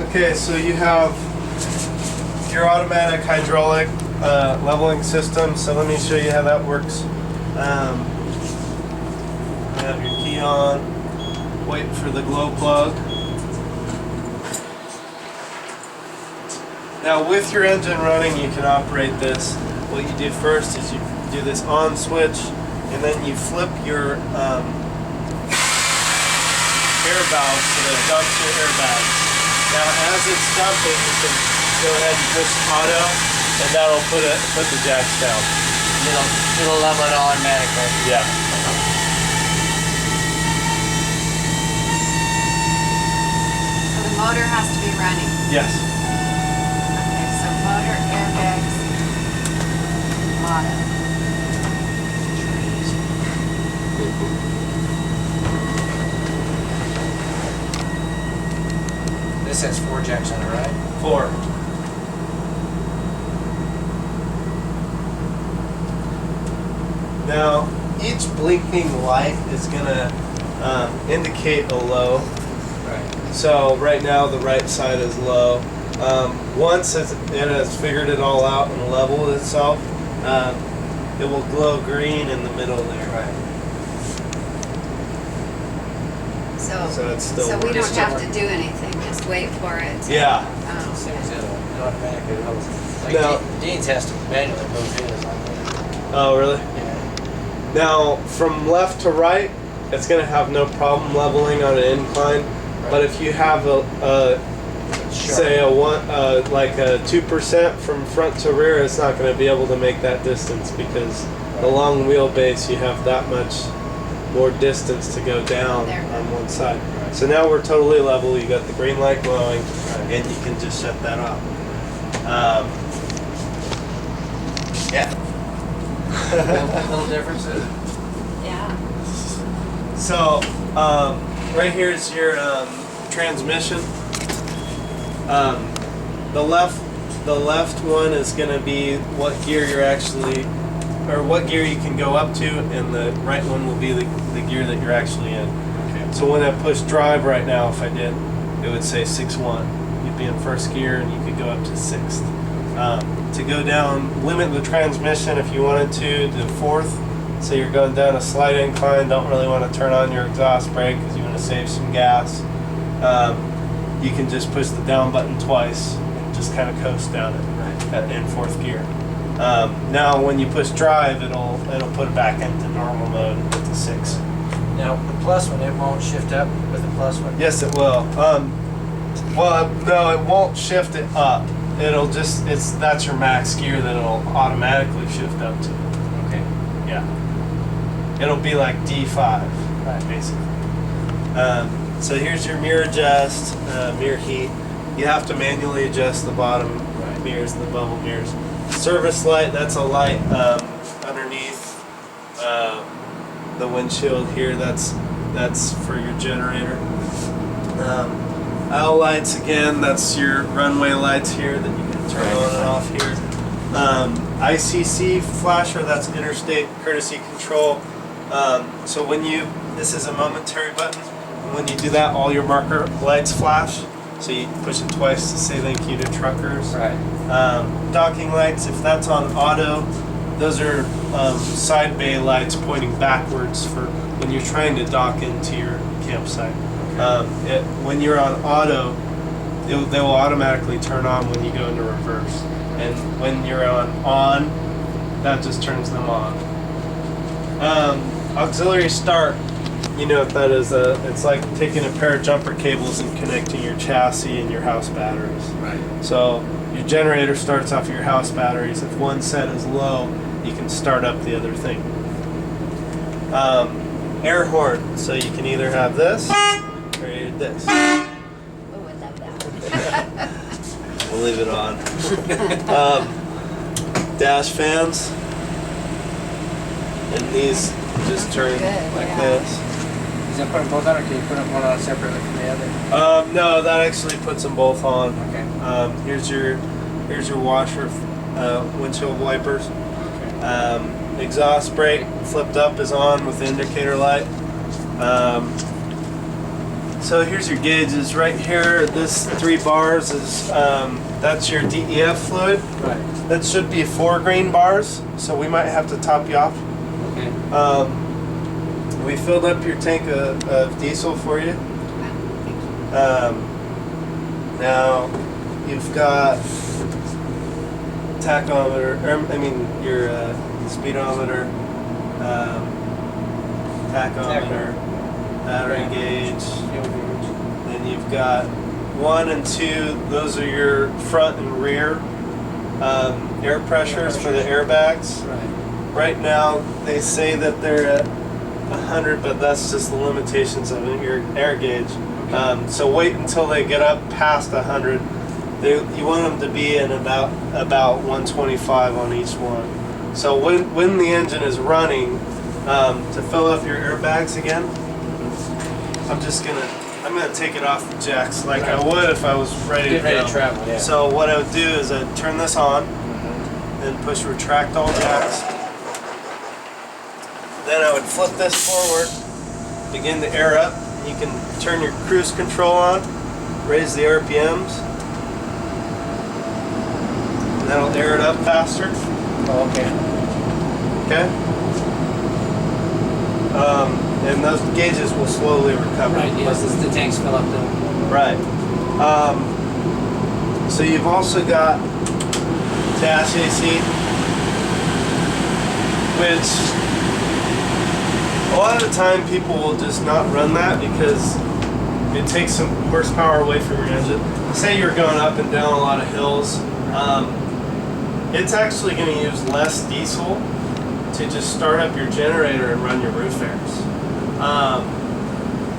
Okay, so you have your automatic hydraulic leveling system. So let me show you how that works. You have your key on, wait for the glow plug. Now with your engine running, you can operate this. What you do first is you do this on switch, and then you flip your air valve so that it dumps your air bags. Now as it's dumping, you can go ahead and push auto, and that'll put the jacks down. It'll level it automatically. Yeah. So the motor has to be running. Yes. Okay, so motor, airbags, auto. This has 4 jacks on it, right? 4. Now, each blinking light is going to indicate a low. Right. So right now the right side is low. Once it has figured it all out and leveled itself, it will glow green in the middle there. Right. So it's still So we working. don't have to do anything, just wait for it. Yeah. Oh, As soon as okay. it automatically levels. Like No. Dean's has to manually move his. Oh, really? Yeah. Now, from left to right, it's going to have no problem leveling on an incline. But if you have say like a 2% from front to rear, it's not going to be able to make that distance because the long wheelbase, you have that much more distance to go down on one side. So now we're totally level. You got the green light glowing, and you can just shut that off. Yeah. Little differences. Yeah. So right here is your transmission. The left one is going to be what gear you're actually, or what gear you can go up to, and the right one will be the gear that you're actually in. Okay. So when I push drive right now, if I did, it would say 6-1. You'd be in first gear, and you could go up to 6th. To go down, limit the transmission if you wanted to 4th. So you're going down a slight incline, don't really want to turn on your exhaust brake because you want to save some gas. You can just push the down button twice and just kind of coast down it in 4th gear. Now when you push drive, it'll put it back into normal mode with the 6. Now the plus one, it won't shift up with the plus one. Yes, it will. Well, no, it won't shift it up. It'll just, that's your max gear that it'll automatically shift up to. Okay. Yeah. It'll be like D5, basically. So here's your mirror adjust, mirror heat. You have to manually adjust the bottom mirrors and the bubble mirrors. Service light, that's a light underneath the windshield here. That's for your generator. Owl lights, again, that's your runway lights here that you can turn on and off here. ICC flasher, that's interstate courtesy control. So when this is a momentary button. When you do that, all your marker lights flash. So you push it twice to say thank you to truckers. Right. Docking lights, if that's on auto, those are side bay lights pointing backwards for when you're trying to dock into your campsite. When you're on auto, they will automatically turn on when you go into reverse. And when you're on, that just turns them on. Auxiliary start, you know what that is. It's like taking a pair of jumper cables and connecting your chassis and your house batteries. Right. So your generator starts off your house batteries. If one set is low, you can start up the other thing. Air horn, so you can either have this or this. Oh, I love that. We'll leave it on. Dash fans. And these just turn Good, like yeah. this. Is that putting both on, or can you put one on separately from the other? No, that actually puts them both on. Okay. Here's your washer, windshield wipers. Okay. Exhaust brake flipped up is on with the indicator light. So here's your gauges right here. This 3 bars is that's your DEF fluid. Right. That should be 4 green bars, so we might have to top you off. Okay. We filled up your tank of diesel for you. Now you've got tachometer, your speedometer, tachometer, battery gauge. Then you've got 1 and 2. Those are your front and rear air pressures for the airbags. Right. Right now they say that they're at 100, but that's just the limitations of your air gauge. So wait until they get up past 100. You want them to be in about 125 on each one. So when the engine is running, to fill up your airbags again, I'm gonna take it off the jacks like I would if I was ready to go. to travel. Yeah. So what I would do is I'd turn this on, then push retract all jacks. Then I would flip this forward, begin to air up. You can turn your cruise control on, raise the RPMs, and that'll air it up faster. Oh, okay. Okay? And those gauges will slowly recover. Right. Yes, the tanks fill up then. Right. So you've also got dash AC, which a lot of the time people will just not run that because it takes some horsepower away from your engine. Say you're going up and down a lot of hills, it's actually going to use less diesel to just start up your generator and run your roof airs.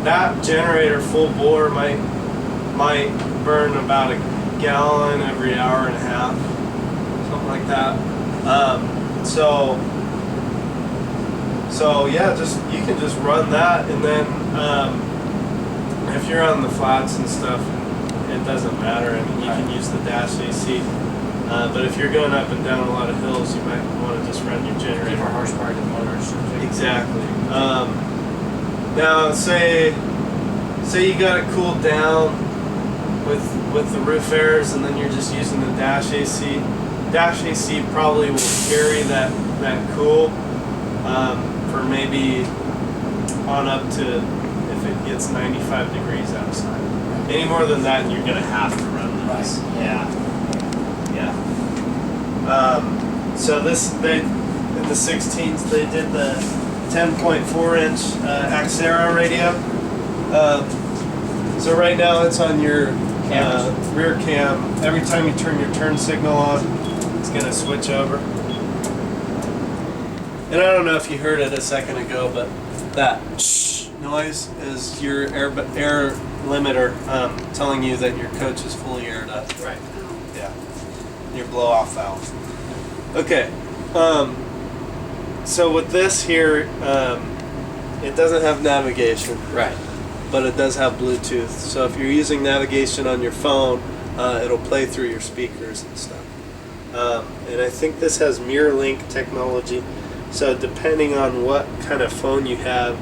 That generator full bore might burn about a gallon every hour and a half, something like that. So yeah, you can just run that, and then if you're on the flats and stuff, it doesn't matter. I mean, you can use the dash AC. But if you're going up and down a lot of hills, you might want to just run your generator. Give more horsepower to the motors. Exactly. Now, say you got it cooled down with the roof airs, and then you're just using the dash AC. Dash AC probably will carry that cool for maybe on up to if it gets 95 degrees outside. Any more than that, you're gonna have to run this. Yeah. So in the 16s, they did the 10.4-inch Axera radio. So right now it's on your rear cam. Every time you turn your turn signal on, it's going to switch over. And I don't know if you heard it a second ago, but that noise is your air limiter telling you that your coach is fully aired up. Right. Yeah. Your blow off valve. Okay. So with this here, it doesn't have navigation. Right. But it does have Bluetooth. So if you're using navigation on your phone, it'll play through your speakers and stuff. And I think this has mirror link technology. So depending on what kind of phone you have,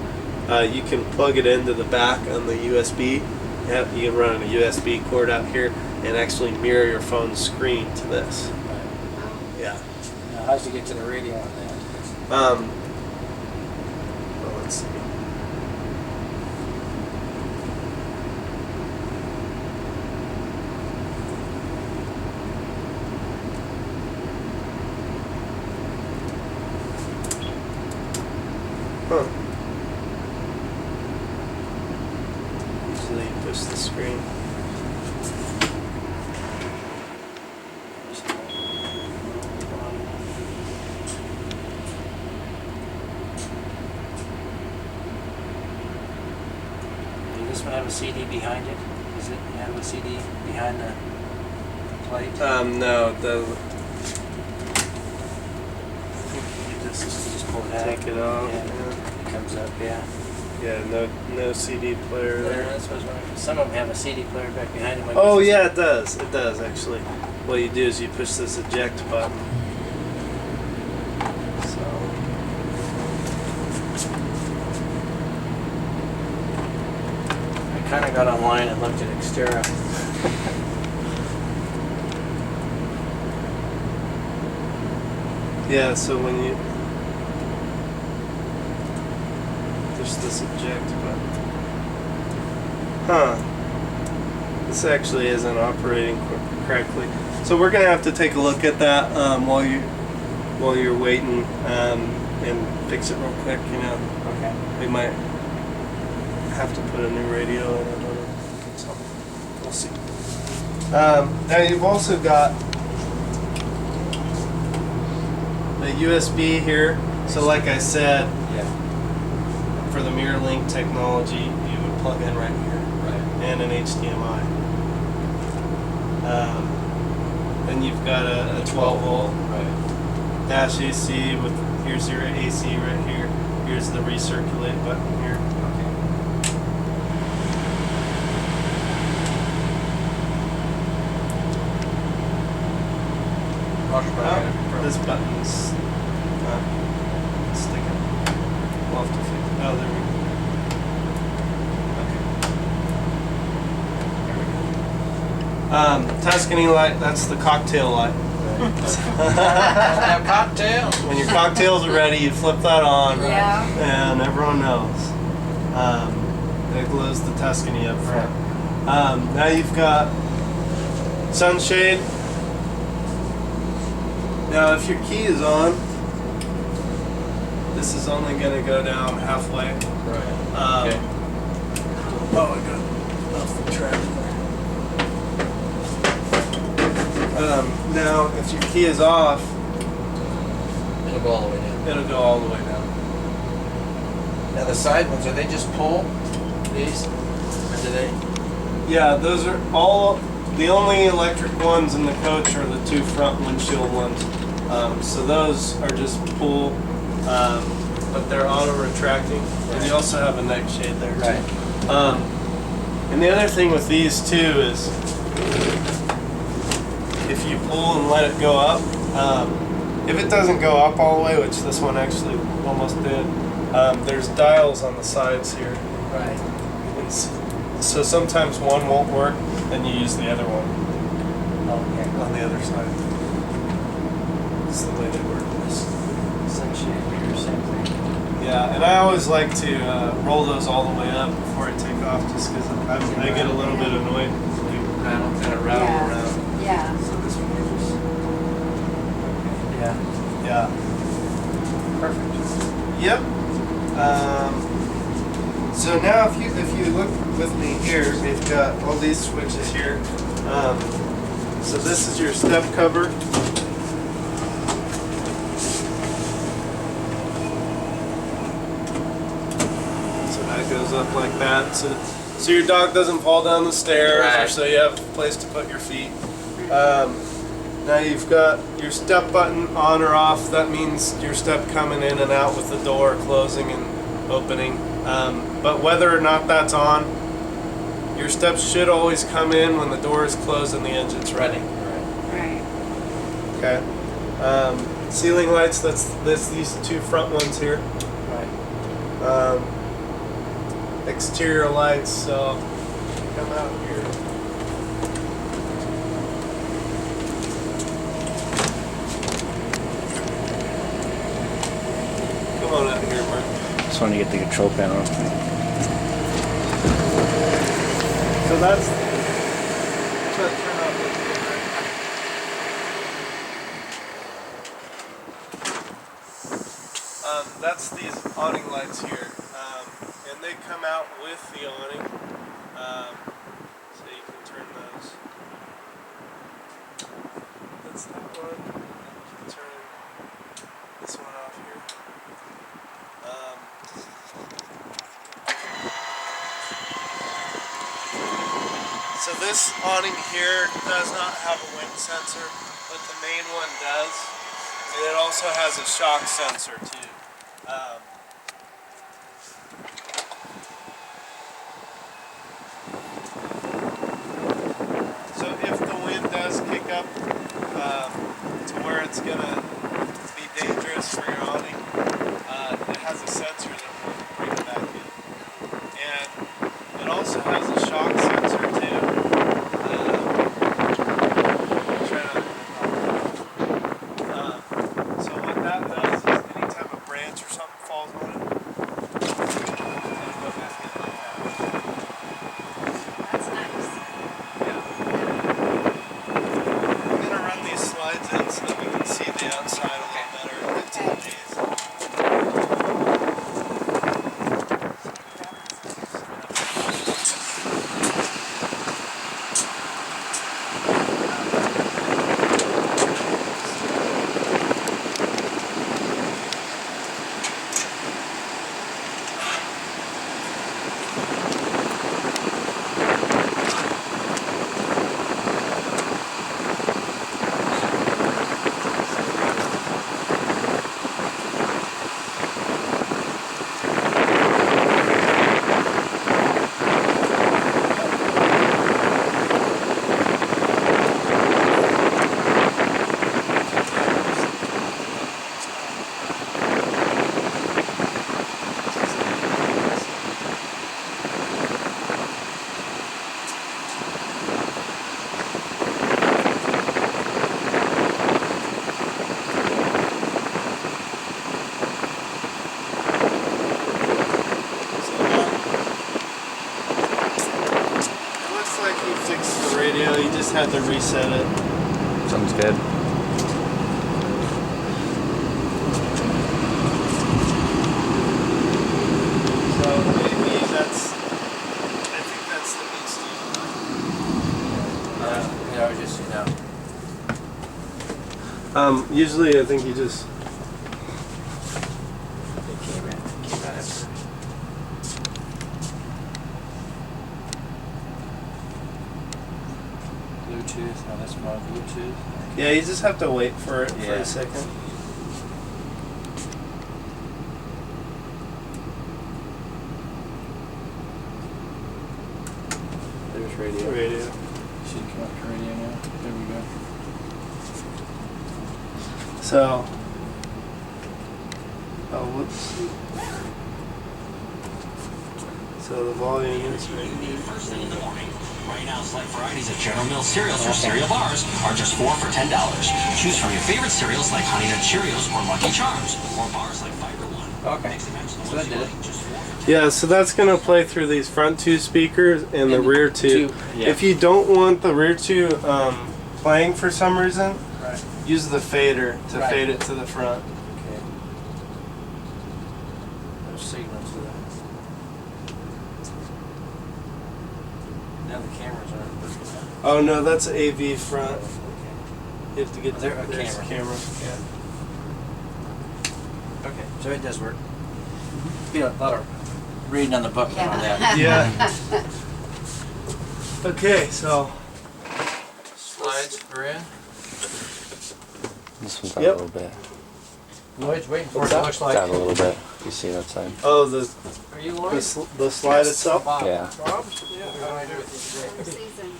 you can plug it into the back on the USB. You can run a USB cord out here and actually mirror your phone's screen to this. Yeah. Now, how'd you get to the radio on that? Well, let's see. Huh. Usually you push the screen. Does this one have a CD behind it? Does it have a CD behind the plate? No, it doesn't. You Just pull it out. take it off. Yeah. It comes up, yeah. Yeah, no CD player there. That's what I was wondering. Some of them have a CD player back behind them. Oh yeah, it does. It does actually. What you do is you push this eject button. So. I kind of got online and looked at Xterra. Yeah, so when you push this eject button. Huh. This actually isn't operating correctly. So we're gonna have to take a look at that while you're waiting and fix it real quick. You know, Okay. we might have to put a new radio in it. So we'll see. Now you've also got the USB here. So like I said, Yeah. for the mirror link technology, you would plug in right here. Right. And an HDMI. Then you've got a 12 volt Right. dash AC with, here's your AC right here. Here's the recirculate button here. Okay. This button's not sticking. We'll have to fix it. Oh, there we go. Okay. Tuscany light, that's the cocktail light. Have cocktail. When your cocktails are ready, you flip that on, Yeah. and everyone knows. It glows the Tuscany up front. Now you've got sunshade. Now, if your key is on, this is only going to go down halfway. Right. Okay. Okay. Oh, I got off the track there. Now, if your key is off, It'll go all the way down. it'll go all the way down. Now the side ones, are they just pull these? Or do they? Yeah, those are all, the only electric ones in the coach are the two front windshield ones. So those are just pull, but they're auto-retracting. And you also have a neck shade there too. Right. And the other thing with these too is, if you pull and let it go up, if it doesn't go up all the way, which this one actually almost did, there's dials on the sides here. Right. And so sometimes one won't work, then you use the other one Okay. on the other side. That's the way they work this. Sunshade here, same thing. Yeah, and I always like to roll those all the way up before I take off, just because I get a little bit annoyed. Rattle, kind of rattle Yeah. around. Yeah. So this one goes. Yeah. Yeah. Perfect. Yep. So now, if you look with me here, we've got all these switches here. So this is your step cover. So that goes up like that. So your dog doesn't fall down the stairs, or Right. so you have a place to put your feet. Now you've got your step button on or off. That means your step coming in and out with the door closing and opening. But whether or not that's on, your steps should always come in when the door is closed and the engine's running. Right. Okay. Ceiling lights. That's these two front ones here. Right. Exterior lights. So come out here. Come on out here, Mark. Just want to get the control panel. So that's turn off the that's these awning lights here, and they come out with the awning, so you can turn those. That's that one. You can turn this one off here. So this awning here does not have a wind sensor, but the main one does. And it also has a shock sensor too. So if the wind does kick up to where it's gonna be dangerous for your awning, it has a sensor that will bring it back in. And it also has a shock sensor too. So what that does is anytime a branch or something falls on it, it'll go back in like that. That's nice. Yeah. I'm gonna run these slides in so that we can see the outside a little better into the maze. Fixed the radio, you just had to reset it. Sounds good. So maybe that's, I think that's the beast. Yeah, I was just, you know. Usually I think you just, It came out after. Bluetooth, oh, that's my Bluetooth. yeah, you just have to wait for it for Yeah. a second. There's radio. Radio. Should come up to radio now. There we go. So, oh whoops. So the volume is right here. First thing in the morning. Right now, select varieties of General Mills cereals or cereal bars are just $4 for $10. Choose from your favorite cereals like Honey Nut Cheerios or Lucky Charms, or bars like Fiber One. Okay. Mix and match the So ones that you did it. like, just $4 for $10. Yeah, so that's gonna play through these front two speakers and the And rear two. yeah. If you don't want the rear two playing for some reason, Right. use the fader to Right. fade it to the front. Okay. There's signals to that. Now the cameras aren't working now. Oh no, that's AV front. Okay. You have to get There, a there's camera. camera. Okay, so it does work. Be a lot of reading on the book on that. Yeah. Okay, so Slides are in. This one's out Yep. a little bit. Lloyd's waiting for What's it, that? looks It's out a like. little bit. You see that side? oh Are you Lloyd? the slide itself. Bob. Yeah. Bob? Yeah, how do I do with you today? Season.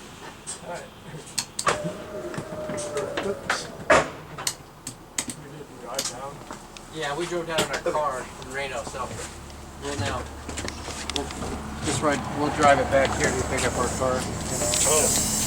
Yeah, we drove down in our car from Reno, so we'll now, we'll drive it back here to pick up our car, you know. Oh.